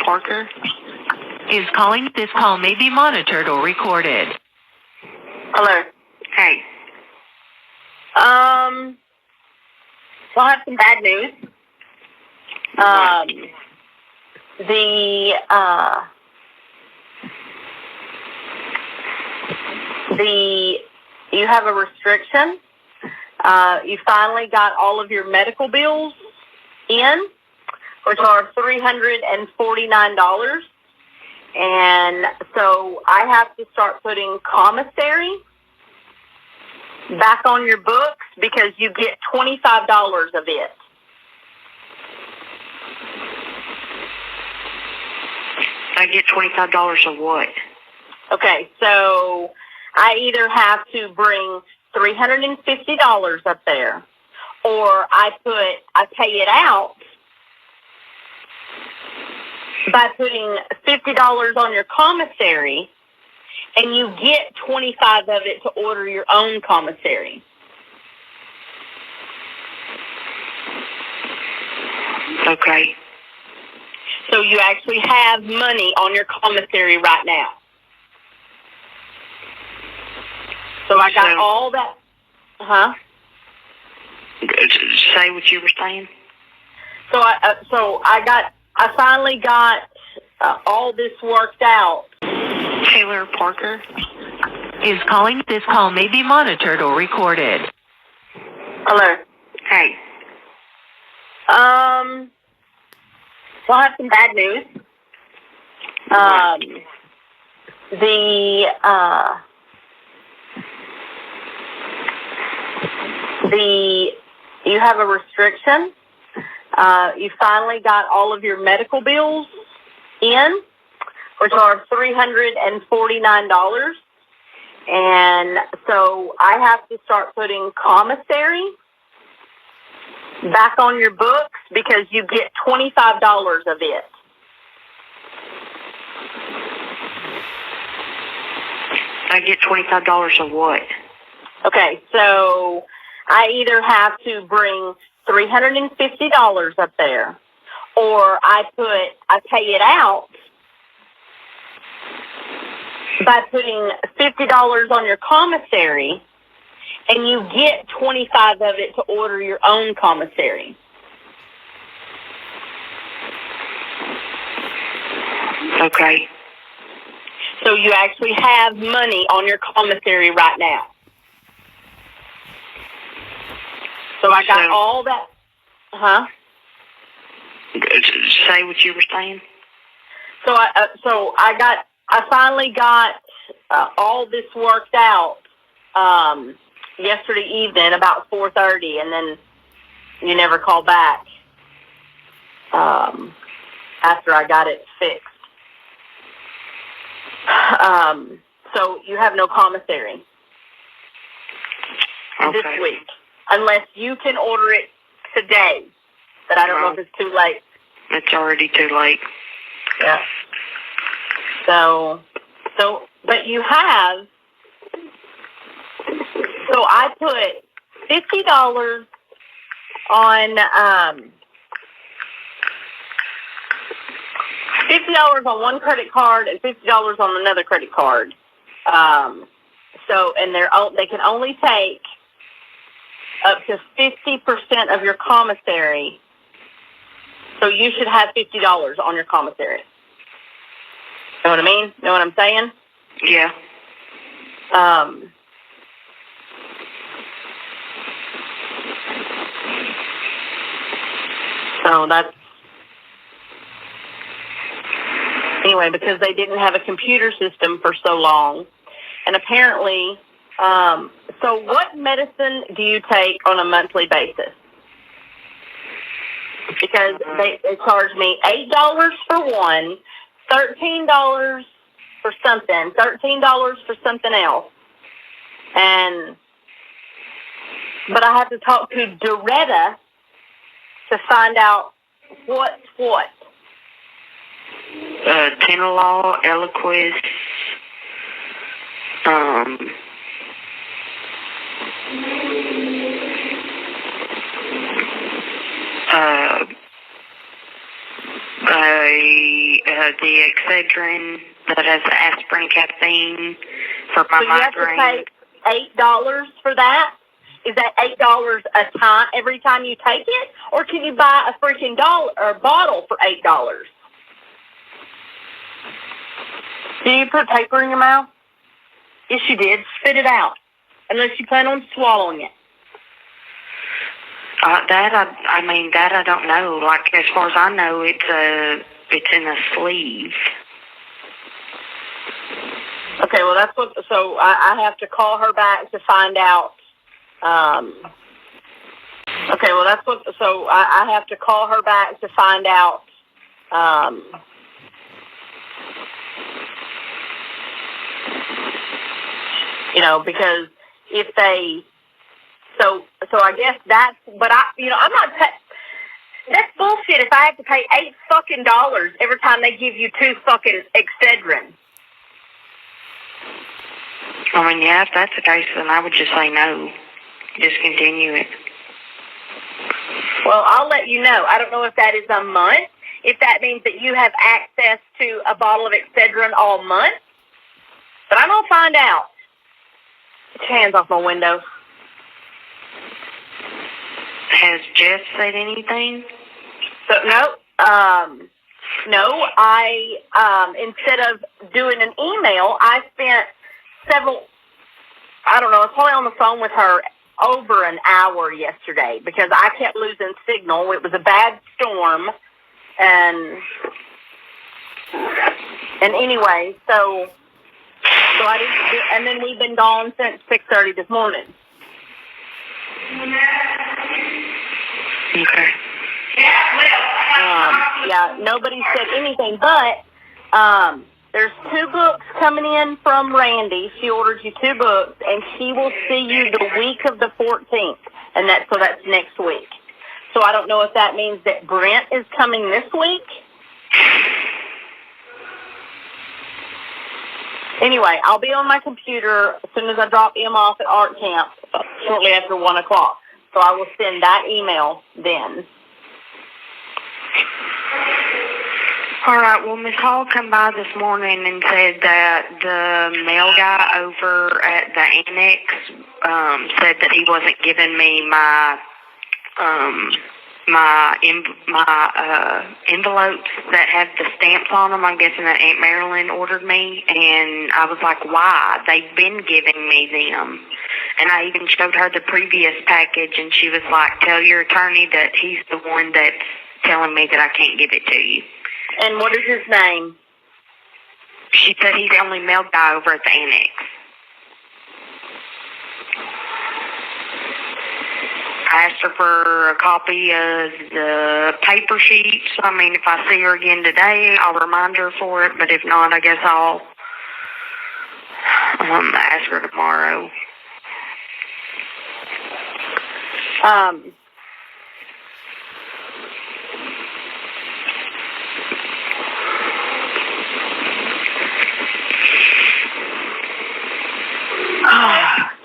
Parker is calling. This call may be monitored or recorded. Hello. Hey. So I have some bad news. You have a restriction. You finally got all of your medical bills in, which are $349. And so I have to start putting commissary back on your books because you get $25 of it. I get $25 of what? Okay, so I either have to bring $350 up there, or I pay it out by putting $50 on your commissary, and you get $25 of it to order your own commissary. Okay. So you actually have money on your commissary right now. So I got all that. Say what you were saying. So I finally got all this worked out. Parker is calling. This call may be monitored or recorded. Hello. Hey. So I have some bad news. You have a restriction. You finally got all of your medical bills in, which are $349. And so I have to start putting commissary back on your books because you get $25 of it. I get $25 of what? Okay, so I either have to bring $350 up there, or I pay it out by putting $50 on your commissary, and you get $25 of it to order your own commissary. Okay. So you actually have money on your commissary right now. So I got all that. Say what you were saying. So I finally got all this worked out yesterday evening about 4:30, and then you never called back after I got it fixed. So you have no commissary this week, unless you can order it today. But I don't know if it's too late. It's already too late. Yeah. So, but you have. So I put $50 on $50 on one credit card and $50 on another credit card. And they can only take up to 50% of your commissary. So you should have $50 on your commissary. Know what I mean? Know what I'm saying? Yeah. So that's anyway, because they didn't have a computer system for so long, and apparently, so what medicine do you take on a monthly basis? Because they charge me $8 for one, $13 for something, $13 for something else, but I have to talk to Doretta to find out what's what. Tenolol, Eliquis, the Excedrin that has the aspirin caffeine for my so you migraine. have to pay $8 for that? Is that $8 a time every time you take it? Or can you buy a freaking bottle for $8? Do you put paper in your mouth? Yes, you did. Spit it out. Unless you plan on swallowing it. That I don't know. Like, as far as I know, it's in a sleeve. Okay, well, that's what, so I have to call her back to find out, okay, well, that's what, so I have to call her back to find out, because if they, so I guess that's, but I'm not, that's bullshit if I have to pay $8 every time they give you 2 fucking Excedrin. I mean, yeah, if that's the case, then I would just say no. Discontinue it. Well, I'll let you know. I don't know if that is a month, if that means that you have access to a bottle of Excedrin all month, but I'm going to find out. Get your hands off my window. Has Jess said anything? So, no, I, instead of doing an email, I spent several, I don't know, I was probably on the phone with her over an hour yesterday because I kept losing signal. It was a bad storm, and anyway, so I didn't, and then we've been gone since 6:30 this morning. Okay. Yeah, nobody said anything, but there's 2 books coming in from Randy. She ordered you 2 books, and she will see you the week of the 14th, and that's next week. So I don't know if that means that Brent is coming this week. Anyway, I'll be on my computer as soon as I drop him off at art camp shortly after 1 o'clock. So I will send that email then. All right, well, Miss Hall come by this morning and said that the mail guy over at the annex said that he wasn't giving me my envelopes that have the stamps on them. I'm guessing that Aunt Marilyn ordered me, and I was like, why? They've been giving me them. And I even showed her the previous package, and she was like, tell your attorney that he's the one that's telling me that I can't give it to you. And what is his name? She said he's the only mail guy over at the annex. I asked her for a copy of the paper sheets. I mean, if I see her again today, I'll remind her for it. But if not, I guess I'll ask her tomorrow.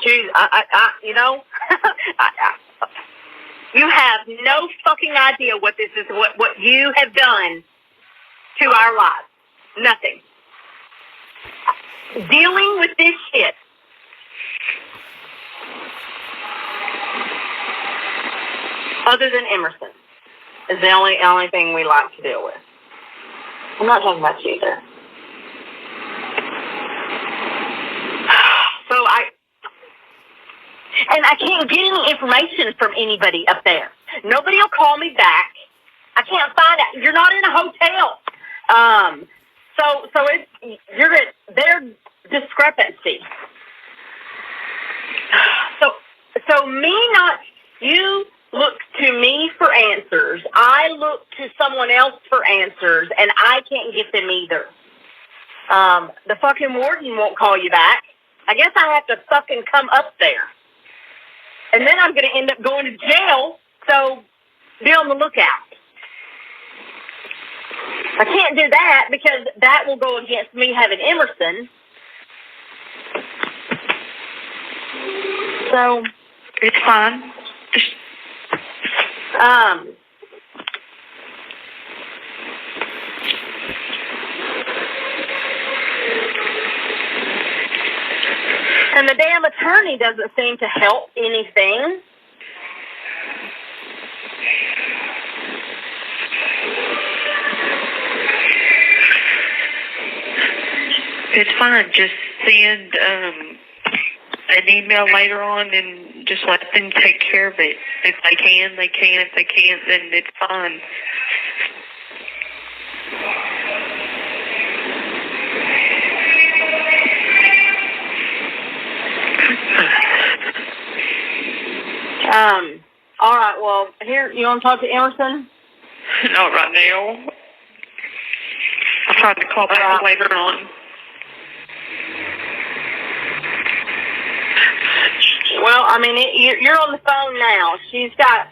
Geez, you have no fucking idea what this is, what you have done to our lives. Nothing. Dealing with this shit. Other than Emerson is the only thing we like to deal with. I'm not talking about you either. So I can't get any information from anybody up there. Nobody will call me back. I can't find out. You're not in a hotel. So you're at their discrepancy. So you look to me for answers. I look to someone else for answers, and I can't get them either. The fucking warden won't call you back. I guess I have to fucking come up there. And then I'm going to end up going to jail, so be on the lookout. I can't do that because that will go against me having Emerson. So it's fine. And the damn attorney doesn't seem to help anything. It's fine. Just send an email later on and just let them take care of it. If they can, they can. If they can't, then it's fine. All right, well, here, you want to talk to Emerson? Not right now. I'll try to call back later on. Well, I mean, you're on the phone now. She's got,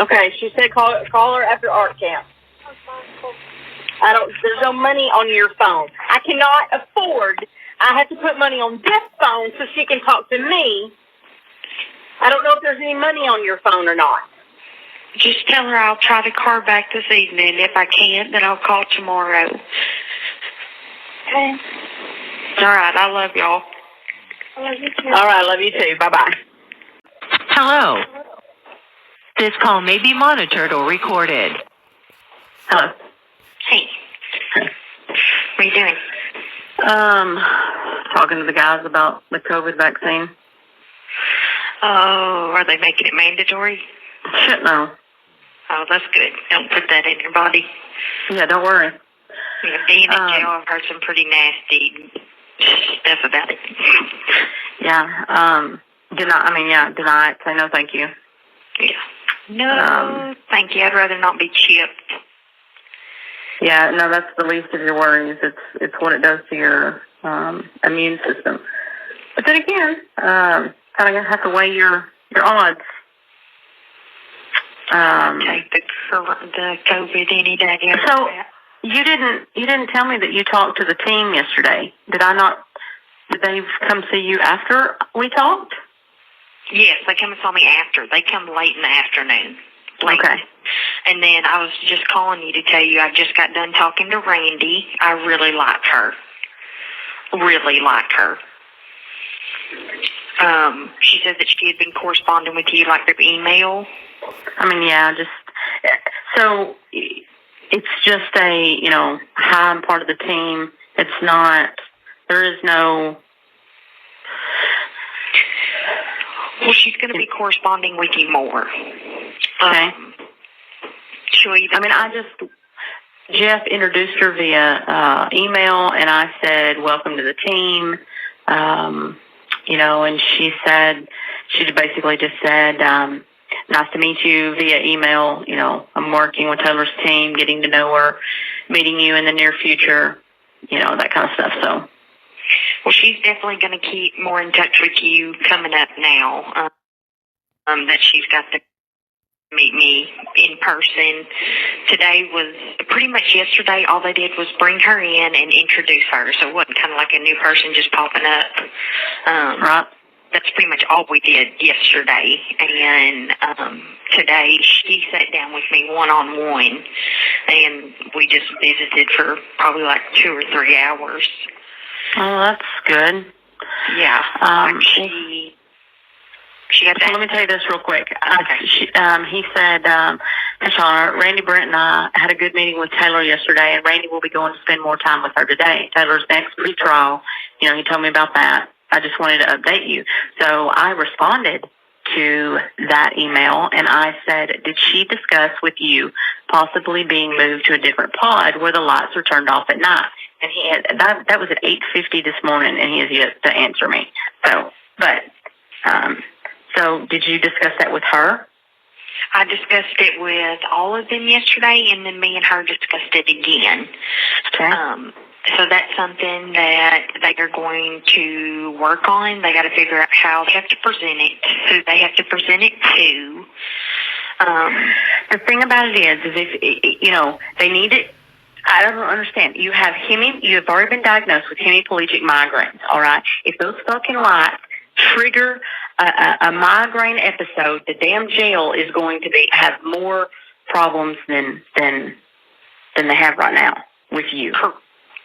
okay, she said call her after art camp. There's no money on your phone. I cannot afford, I have to put money on this phone so she can talk to me. I don't know if there's any money on your phone or not. Just tell her I'll try to call back this evening. If I can't, then I'll call tomorrow. Okay. All right, I love y'all. I love you too. All right, I love you too. Bye-bye. Hello. This call may be monitored or recorded. Hello. Hey. What are you doing? Talking to the guys about the COVID vaccine. Oh, are they making it mandatory? Shit, no. Oh, that's good. Don't put that in your body. Yeah, don't worry. Yeah, being in jail, I've heard some pretty nasty stuff about it. Yeah. Deny it. Say no, thank you. Yeah. No, thank you. I'd rather not be chipped. Yeah, no, that's the least of your worries. It's what it does to your immune system. But then again, kind of have to weigh your odds. Take the COVID any day. So you didn't tell me that you talked to the team yesterday. Did I not? Did they come see you after we talked? Yes, they come and saw me after. They come late in the afternoon. Late. Okay. And then I was just calling you to tell you I just got done talking to Randy. I really like her. Really like her. She said that she had been corresponding with you like through email. I mean, yeah, so it's just I'm part of the team. It's not, there is no. Well, she's going to be corresponding with you more. Okay. Jeff introduced her via email, and I said, welcome to the team. And she basically just said, nice to meet you via email. I'm working with Taylor's team, getting to know her, meeting you in the near future, that kind of stuff. So, well, she's definitely going to keep more in touch with you coming up now. That she's got to meet me in person. Today was pretty much yesterday. All they did was bring her in and introduce her. So it wasn't kind of like a new person just popping up. Right. That's pretty much all we did yesterday. And today she sat down with me one-on-one, and we just visited for probably like 2 or 3 hours. Oh, that's good. Yeah. She had so let me tell you this real quick. Okay. He said, hey, Shonna, Randy, Brent, and I had a good meeting with Taylor yesterday, and Randy will be going to spend more time with her today. Taylor's next pretrial. He told me about that. I just wanted to update you. So I responded to that email, and I said, did she discuss with you possibly being moved to a different pod where the lights are turned off at night? And he had, that was at 8:50 this morning, and he has yet to answer me. So did you discuss that with her? I discussed it with all of them yesterday, and then me and her discussed it again. Okay. So that's something that they are going to work on. They got to figure out how they have to present it, who they have to present it to. The thing about it is if, they need it. I don't understand. You have already been diagnosed with hemiplegic migraines, all right? If those fucking lights trigger a migraine episode, the damn jail is going to have more problems than they have right now with you.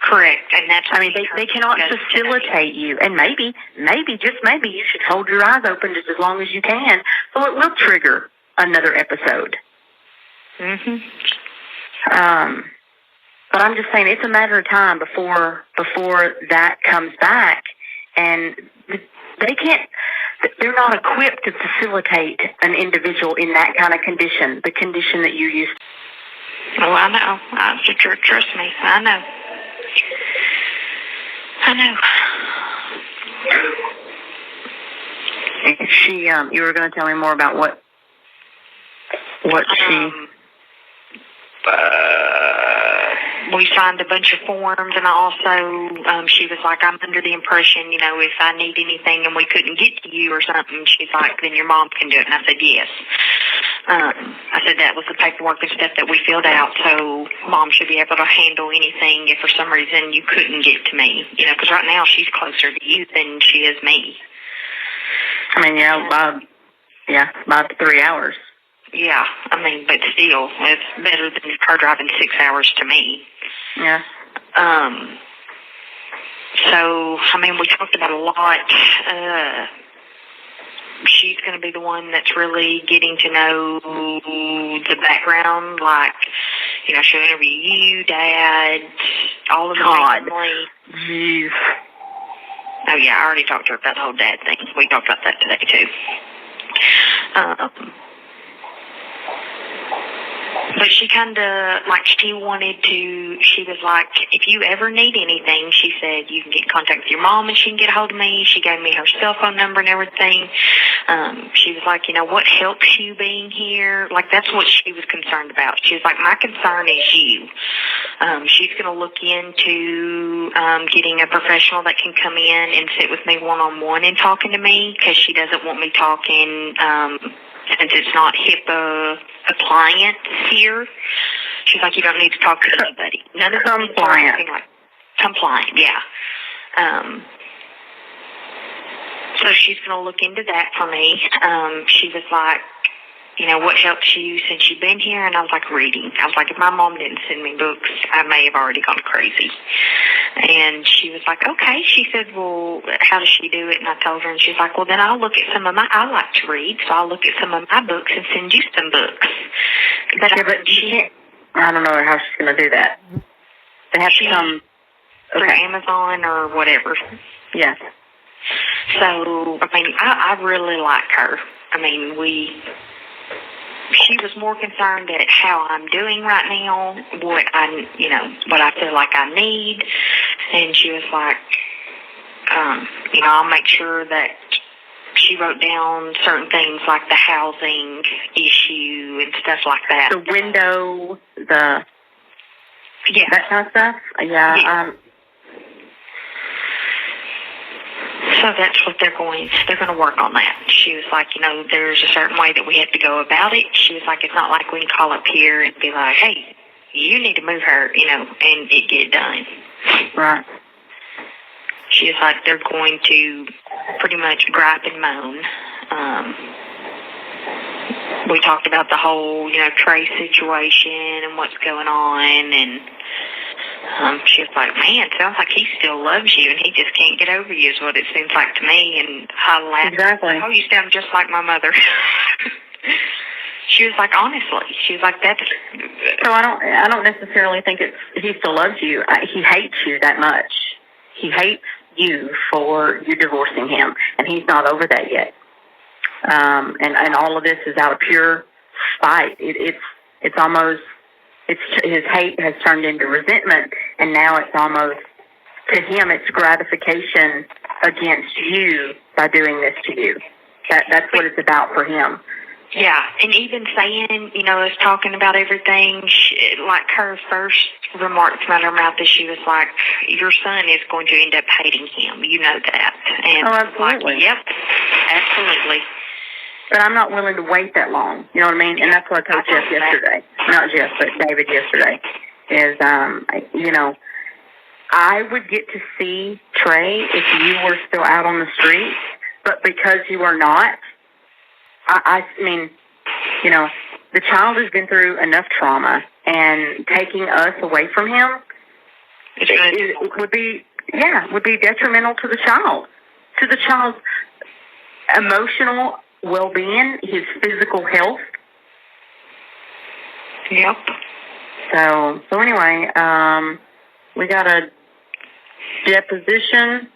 Correct, and that's. I mean, they cannot facilitate you, and maybe, just maybe, you should hold your eyes open just as long as you can, so it will trigger another episode. Mhm. But I'm just saying, it's a matter of time before that comes back, and they can't. They're not equipped to facilitate an individual in that kind of condition, the condition that you used. Oh, I know. Trust me, I know. She, you were going to tell me more about what she. We signed a bunch of forms, and I also, she was like, I'm under the impression, if I need anything and we couldn't get to you or something, she's like, then your mom can do it. And I said, yes. I said that was the paperwork and stuff that we filled out, so mom should be able to handle anything if for some reason you couldn't get to me, because right now she's closer to you than she is me. I mean, about 3 hours. Yeah, but still, it's better than her driving 6 hours to me. Yeah. So, we talked about a lot. She's going to be the one that's really getting to know the background, like, she'll interview you, Dad, all of the family. Jeez. Oh, yeah, I already talked to her about the whole dad thing. We talked about that today, too. But she kind of, she was like, if you ever need anything, she said, you can get in contact with your mom and she can get a hold of me. She gave me her cell phone number and everything. She was like, what helps you being here? That's what she was concerned about. She was like, my concern is you. She's going to look into getting a professional that can come in and sit with me one-on-one and talking to me, because she doesn't want me talking, since it's not HIPAA compliant here. She's like, you don't need to talk to anybody. None of them are anything like compliant, yeah. So she's going to look into that for me. She was like, what helps you since you've been here? And I was like, reading. I was like, if my mom didn't send me books, I may have already gone crazy. And she was like, okay. She said, well, how does she do it? And I told her, and she's like, well, then I'll look at I like to read, so I'll look at some of my books and send you some books. But I don't know how she's going to do that. They have to come through Amazon or whatever. Yes. So, I really like her. She was more concerned at how I'm doing right now, what I feel like I need. And she was like, I'll make sure that she wrote down certain things like the housing issue and stuff like that. The window, that kind of stuff? Yeah. So that's what they're going to work on that. She was like, there's a certain way that we have to go about it. She was like, it's not like we can call up here and be like, hey, you need to move her, and it get done. Right. She was like, they're going to pretty much gripe and moan. We talked about the whole, Trey situation and what's going on, and she was like, man, it sounds like he still loves you and he just can't get over you is what it seems like to me. And I laughed. Exactly. Oh, you sound just like my mother. She was like, honestly, she was like, that's... So I don't necessarily think he still loves you. He hates you that much. He hates you for you divorcing him, and he's not over that yet. And all of this is out of pure spite. It's almost... his hate has turned into resentment, and now it's almost, to him, it's gratification against you by doing this to you. That's what it's about for him. Yeah, and even saying, us talking about everything, like her first remark from out her mouth is she was like, your son is going to end up hating him. You know that. And absolutely. Like, yep, absolutely. But I'm not willing to wait that long. You know what I mean? And that's what I told Jeff yesterday. Not Jeff, but David yesterday. Is, I would get to see Trey if you were still out on the street. But because you are not, I mean, the child has been through enough trauma. And taking us away from him it would be detrimental to the child's emotional well-being, his physical health. Yep. So anyway, we got a deposition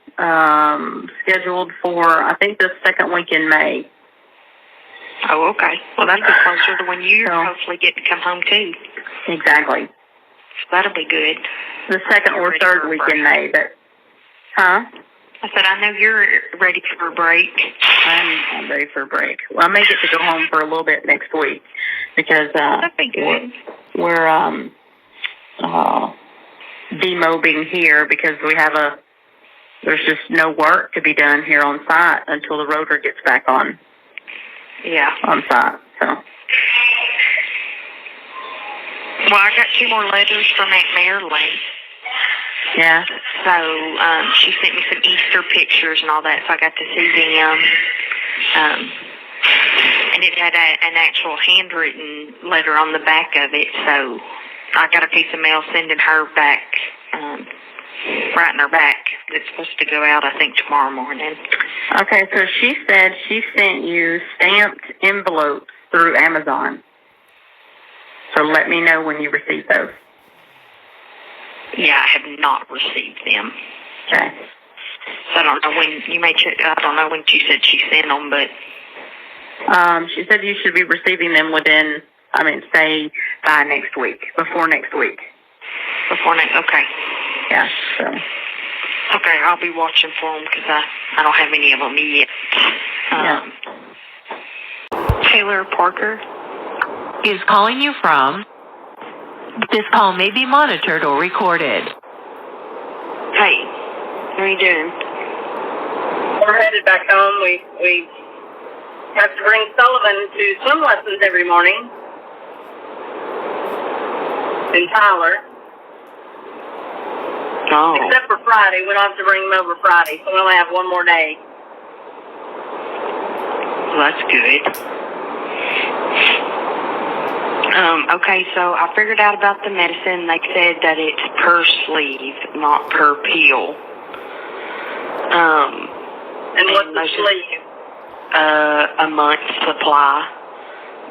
scheduled for, I think, the second week in May. Oh, okay. Well, that'll be closer to when you hopefully get to come home, too. Exactly. So that'll be good. The second or third week in May, but, huh? I said, I know you're ready for a break. I'm ready for a break. Well, I may get to go home for a little bit next week because that'd be good. We're demobbing here because there's just no work to be done here on site until the rotor gets back on. Yeah. On site, so. Well, I got 2 more letters from Aunt Marilyn. Yeah. So she sent me some Easter pictures and all that, so I got to see them. And it had an actual handwritten letter on the back of it, so I got a piece of mail sending her back, writing her back. It's supposed to go out, I think, tomorrow morning. Okay, so she said she sent you stamped envelopes through Amazon. So let me know when you receive those. Yeah, I have not received them. Okay. So I don't know when I don't know when she said she sent them, but she said you should be receiving them say by next week, before next week. Okay. Yeah. So. Okay, I'll be watching for them because I don't have any of them yet. Taylor Parker is calling you from. This call may be monitored or recorded. Hey, how are you doing? We're headed back home. We have to bring Sullivan to swim lessons every morning. And Tyler. Oh. Except for Friday. We don't have to bring him over Friday, so we only have one more day. Well, that's good. Okay, so I figured out about the medicine. They said that it's per sleeve, not per pill. And what's the sleeve? A month's supply.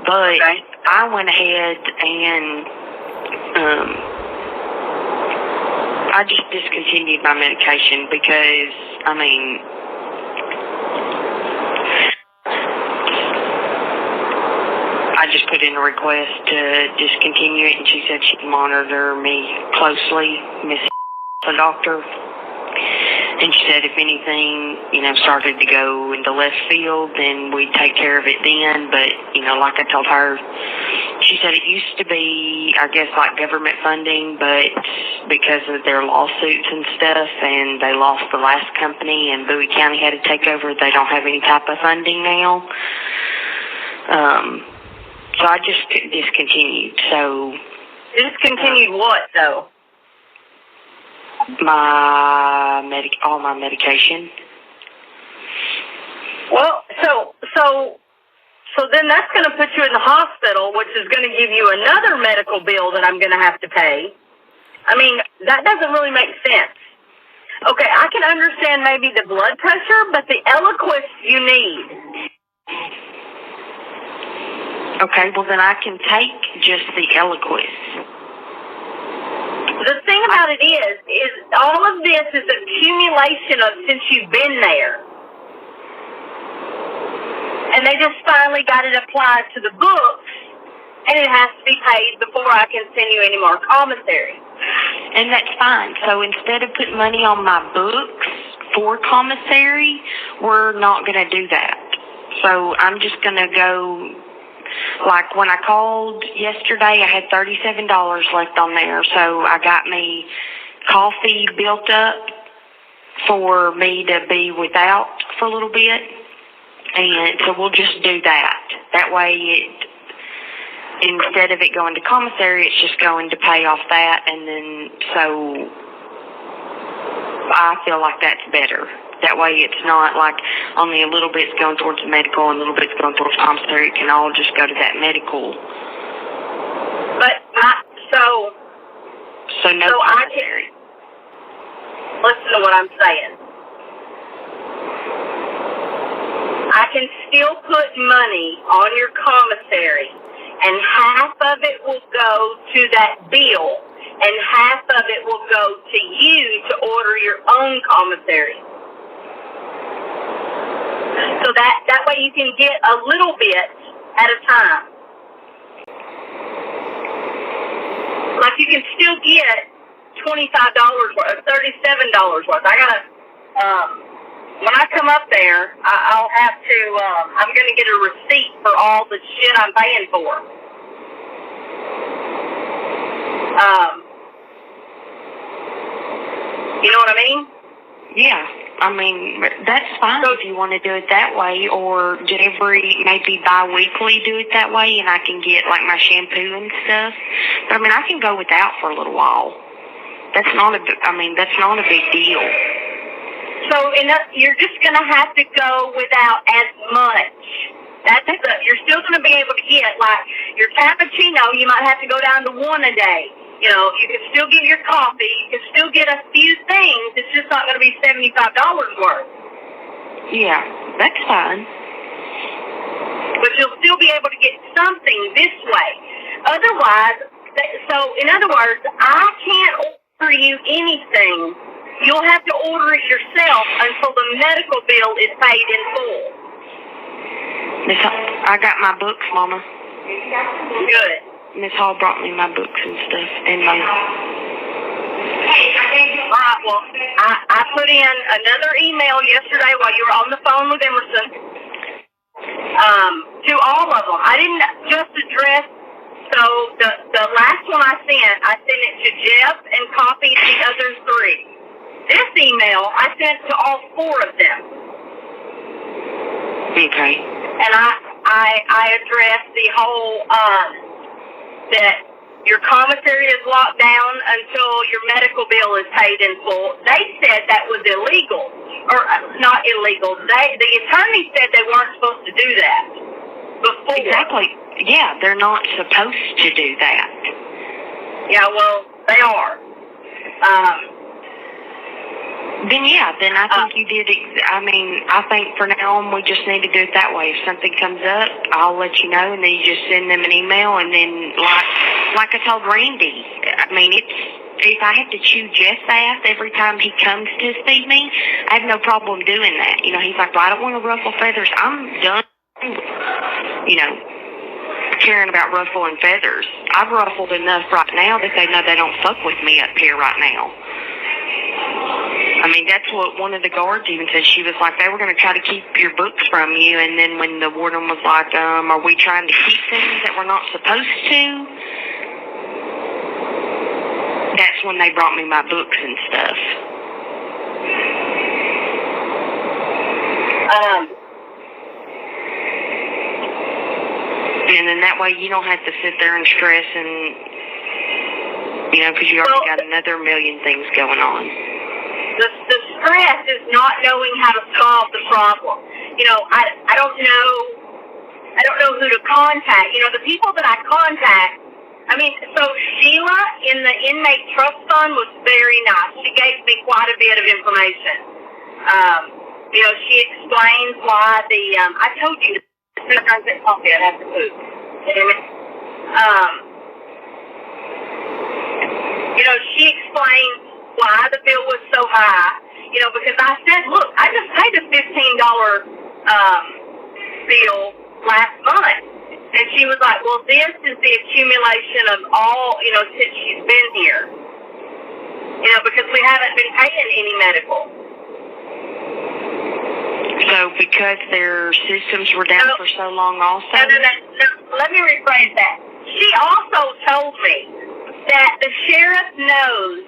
But I went ahead and I just discontinued my medication because, I just put in a request to discontinue it, and she said she'd monitor me closely, the doctor. And she said if anything, started to go into left field, then we'd take care of it then. But, like I told her, she said it used to be, I guess, like government funding, but because of their lawsuits and stuff, and they lost the last company, and Bowie County had to take over, they don't have any type of funding now. So I just discontinued. So discontinued what though? All my medication. Well, so then that's going to put you in the hospital, which is going to give you another medical bill that I'm going to have to pay. That doesn't really make sense. Okay, I can understand maybe the blood pressure, but the Eliquis you need. Okay, well then I can take just the Eliquis. The thing about it is all of this is accumulation of since you've been there. And they just finally got it applied to the books, and it has to be paid before I can send you any more commissary. And that's fine. So instead of putting money on my books for commissary, we're not going to do that. So I'm just going to go, like when I called yesterday, I had $37 left on there. So I got me coffee built up for me to be without for a little bit. And so we'll just do that. That way instead of it going to commissary, it's just going to pay off that. And then so I feel like that's better. That way it's not like only a little bit's going towards the medical and a little bit's going towards commissary. It can all just go to that medical. But so no commissary. listen to what I'm saying. I can still put money on your commissary, and half of it will go to that bill, and half of it will go to you to order your own commissary. So that way you can get a little bit at a time. Like you can still get $25 worth, $37 worth. I gotta, when I come up there, I'll have to, I'm gonna get a receipt for all the shit I'm paying for. You know what I mean? Yeah. I mean, that's fine if you want to do it that way, or maybe bi-weekly do it that way, and I can get, like, my shampoo and stuff. But, I mean, I can go without for a little while. That's not a big deal. So, you're just going to have to go without as much. You're still going to be able to get, like, your cappuccino, you might have to go down to one a day. You know, you can still get your coffee. You can still get a few things. It's just not going to be $75 worth. Yeah, that's fine. But you'll still be able to get something this way. Otherwise, in other words, I can't order you anything. You'll have to order it yourself until the medical bill is paid in full. I got my books, Mama. Good. Miss Hall brought me my books and stuff, and my... All right, well, I put in another email yesterday while you were on the phone with Emerson to all of them. I didn't just address, so the last one I sent it to Jeff and copied the other 3. This email I sent to all 4 of them. Okay. And I addressed the whole... that your commissary is locked down until your medical bill is paid in full. They said that was illegal. Or not illegal. The attorney said they weren't supposed to do that before. Exactly. Yeah, they're not supposed to do that. Yeah, well, they are. Then I think you did. I think for now on we just need to do it that way. If something comes up, I'll let you know, and then you just send them an email, and then like I told Randy, if I have to chew Jeff's ass every time he comes to see me, I have no problem doing that. You know, he's like, well, I don't want to ruffle feathers. I'm done, caring about ruffling feathers. I've ruffled enough right now that they know they don't fuck with me up here right now. That's what one of the guards even said. She was like, they were going to try to keep your books from you, and then when the warden was like, are we trying to keep things that we're not supposed to? That's when they brought me my books and stuff. And then that way you don't have to sit there and stress and, because you already got another million things going on. The stress is not knowing how to solve the problem. I don't know who to contact. The people that I contact, so Sheila in the inmate trust fund was very nice. She gave me quite a bit of information. She explains why I told you, as soon as I get coffee, I'd have to poop. She explains why the bill was so high, because I said, look, I just paid a $15 bill last month. And she was like, well, this is the accumulation of all, since she's been here. Because we haven't been paying any medical. So because their systems were down for so long also? No, let me rephrase that. She also told me that the sheriff knows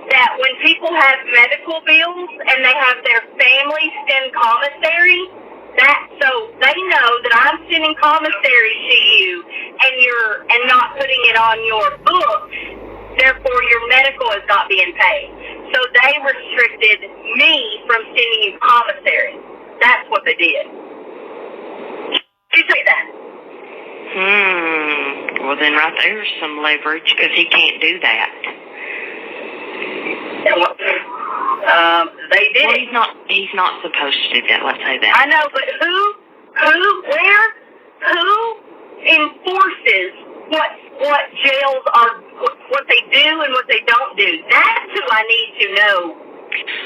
that when people have medical bills and they have their family send commissary, so they know that I'm sending commissary to you and not putting it on your books, therefore your medical is not being paid. So they restricted me from sending you commissary. That's what they did. Did you say that? Well, then right there's some leverage because he can't do that. They did Well, it. he's not supposed to do that, let's say that. I know, but who enforces what jails are, what they do and what they don't do? That's who I need to know.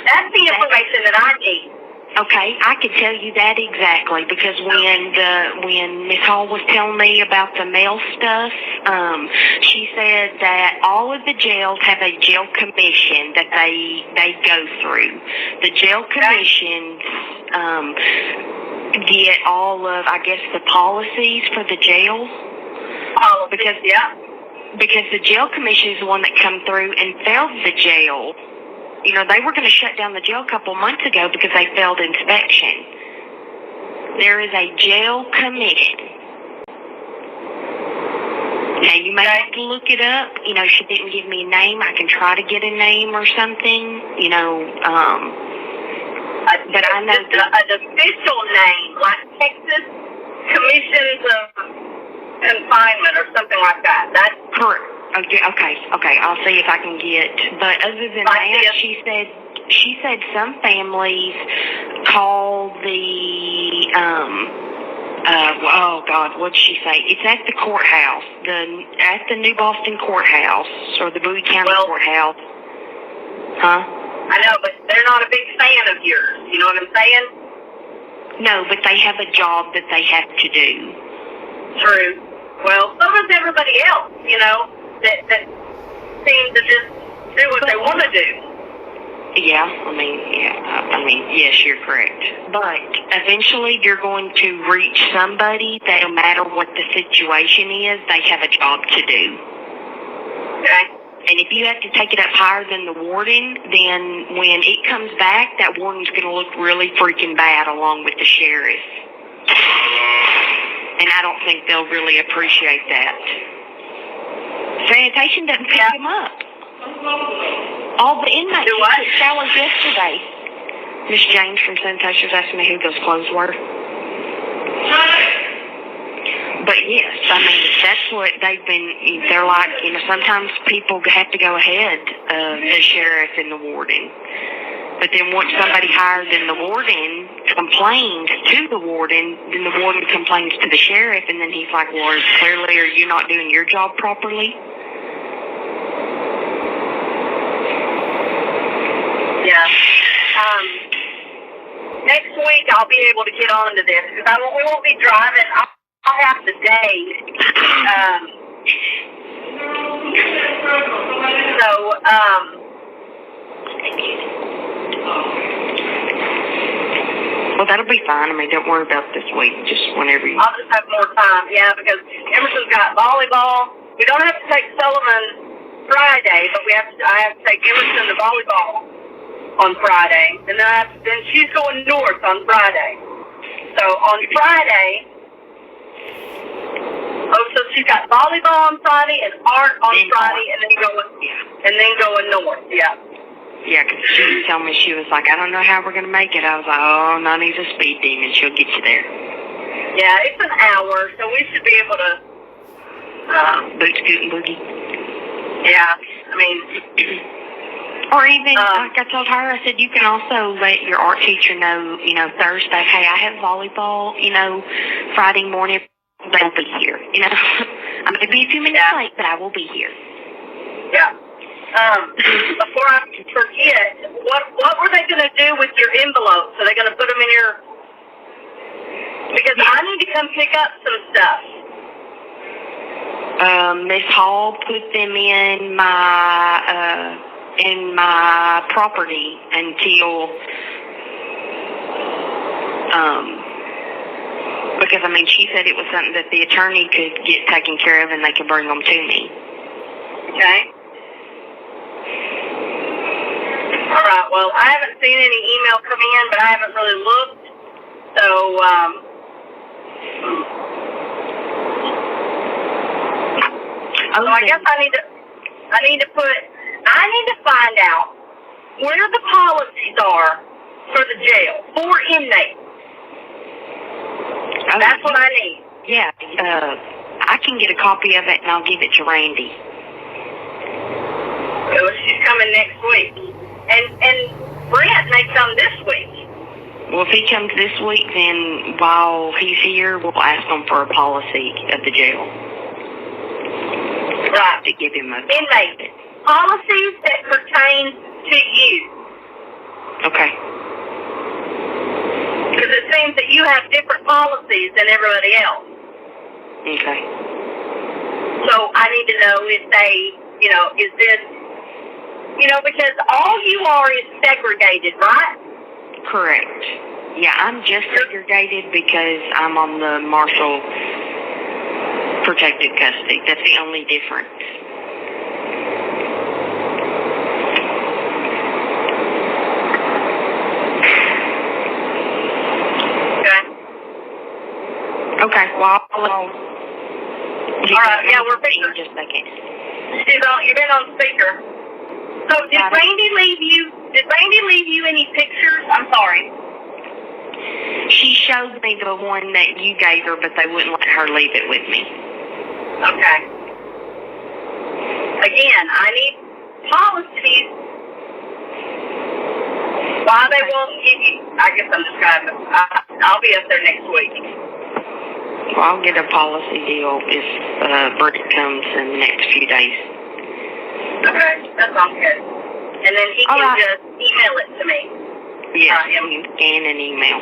That's the information that I need. Okay, I could tell you that exactly, because when Miss Hall was telling me about the mail stuff, she said that all of the jails have a jail commission that they go through. The jail commissions get all of, I guess, the policies for the jail. Because the jail commission is the one that come through and failed the jail. You know, they were going to shut down the jail a couple months ago because they failed inspection. There is a jail commission. Now, you may have to look it up. You know, she didn't give me a name. I can try to get a name or something, you know. But I know an official name, like Texas Commissions of Confinement or something like that. That's correct. Okay. I'll see if I can get. But other than that, she said some families call the oh God, what'd she say? It's at the courthouse, at the New Boston courthouse or the Bowie County courthouse. Huh? I know, but they're not a big fan of yours. You know what I'm saying? No, but they have a job that they have to do. True. Well, so does everybody else, you know, that seem to just do what they want to do. Yeah, yes, you're correct. But eventually you're going to reach somebody that no matter what the situation is, they have a job to do. Okay. And if you have to take it up higher than the warden, then when it comes back, that warden's going to look really freaking bad along with the sheriff. And I don't think they'll really appreciate that. Sanitation doesn't pick them up. All the inmates took showers yesterday. Miss James from Sanitation was asking me who those clothes were. But yes, I mean, that's what they're like, you know, sometimes people have to go ahead of the sheriff and the warden. But then once somebody higher than the warden complains to the warden, then the warden complains to the sheriff, and then he's like, well, clearly are you not doing your job properly? Yeah. Next week I'll be able to get on to this because we won't be driving. I'll have the day. Well, that'll be fine. I mean, don't worry about this week. Just whenever you... I'll just have more time, yeah, because Emerson's got volleyball. We don't have to take Sullivan Friday, but I have to take Emerson to volleyball on Friday. And then she's going north on Friday. So on Friday... Oh, so she's got volleyball on Friday and art on Friday, and then going north, yeah. Yeah, because she was telling me, she was like, I don't know how we're going to make it. I was like, oh, Nani's a speed demon. She'll get you there. Yeah, it's an hour, so we should be able to... boot, scoot, and boogie. Yeah, I mean... Or even, like I told her, I said, you can also let your art teacher know, you know, Thursday, hey, I have volleyball, you know, Friday morning, but I'll be here, you know. I may be a few minutes late, but I will be here. Yeah. Before I forget, what were they going to do with your envelopes? Are they going to put them in your... Because I need to come pick up some stuff. Miss Hall put them in my property until... because, I mean, she said it was something that the attorney could get taken care of and they could bring them to me. Okay. All right, well, I haven't seen any email come in, but I haven't really looked. So, I guess I need to find out where the policies are for the jail, for inmates. That's what I need. Yeah, I can get a copy of it and I'll give it to Randy. Well, she's coming next week. And Brent may come this week. Well, if he comes this week, then while he's here, we'll ask him for a policy at the jail. Right. To give him a inmate policies that pertain to you. Okay. Because it seems that you have different policies than everybody else. Okay. So I need to know if they, is this, because all you are is segregated, right? Correct. Yeah, I'm just segregated because I'm on the Marshall protected custody. That's the only difference. Okay, well, All right, yeah, we're fixing. Just a second. You've been on speaker. So did Randy leave you any pictures? I'm sorry. She showed me the one that you gave her, but they wouldn't let her leave it with me. Okay. Again, I need policies. Why they won't give you, I guess I'm describing. I'll be up there next week. Well, I'll get a policy deal if Brent comes in the next few days. Okay, that sounds good. And then he can just email it to me. Yes, you can scan and email.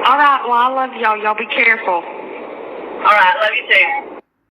All right, well, I love y'all. Y'all be careful. All right, love you too.